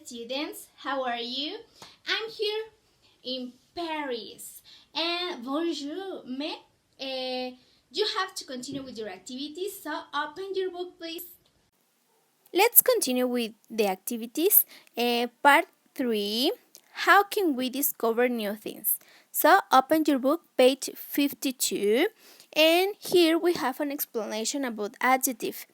students, how are you? I'm here in Paris. And bonjour, you have to continue with your activities, so open your book, please. Let's continue with the activities. Part 3. How can we discover new things? So open your book, page 52, and here we have an explanation about adjective.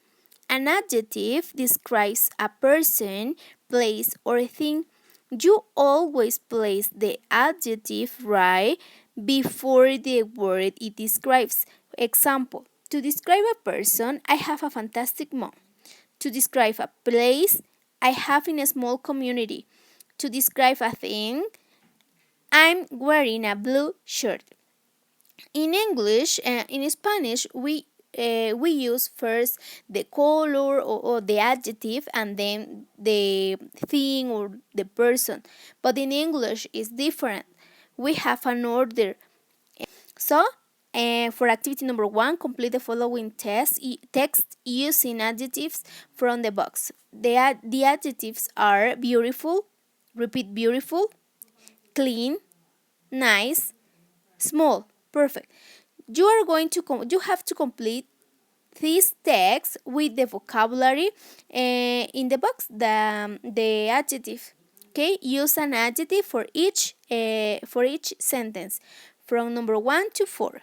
An adjective describes a person, place, or thing. You always place the adjective right before the word it describes. Example, to describe a person, I have a fantastic mom. To describe a place, I have in a small community. To describe a thing, I'm wearing a blue shirt. In English, in Spanish, we use first the color or the adjective and then the thing or the person. But in English, it's different. We have an order. So, for activity number 1, complete the following text using adjectives from the box. The adjectives are beautiful, repeat beautiful, clean, nice, small, perfect. You have to complete this text with the vocabulary in the box, the adjective. Okay, use an adjective for each sentence from number 1 to 4.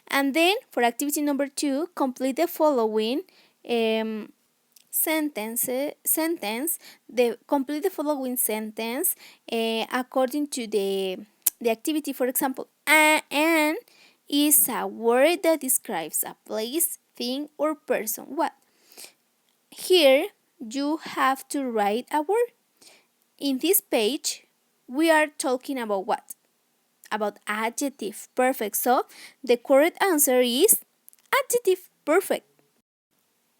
And then for activity number 2, complete the following sentence. Complete the following sentence according to the activity. For example, an is a word that describes a place, thing, or person. What? Here you have to write a word. In this page, we are talking about what? About adjective. Perfect. So the correct answer is adjective. Perfect.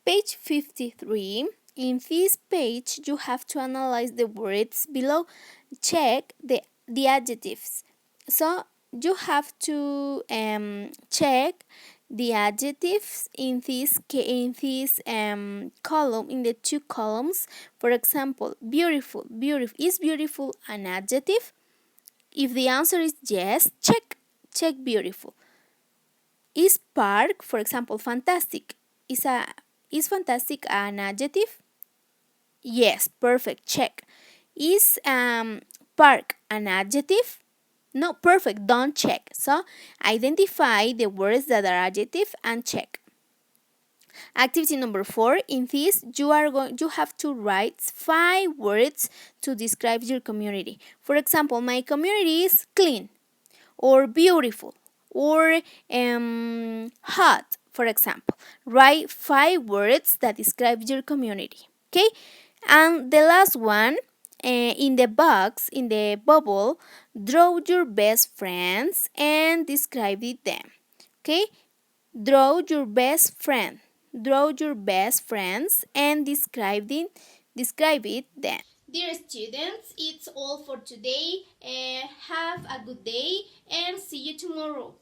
Page 53. In this page, you have to analyze the words below. Check the adjectives. So you have to check the adjectives in this column, in the two columns. For example, beautiful. Beautiful. Is beautiful an adjective? If the answer is yes, check beautiful. Is park, for example, fantastic? Is fantastic an adjective? Yes, perfect. Check. Is park an adjective? No, perfect. Don't check. So identify the words that are adjective and check. Activity number 4. In this, you have to write 5 words to describe your community. For example, my community is clean, or beautiful, or hot. For example, write 5 words that describe your community. Okay, and the last one, in the box, in the bubble, draw your best friends and describe them. Okay, draw your best friend. Draw your best friends and describe it then. Dear students, it's all for today. Have a good day and see you tomorrow.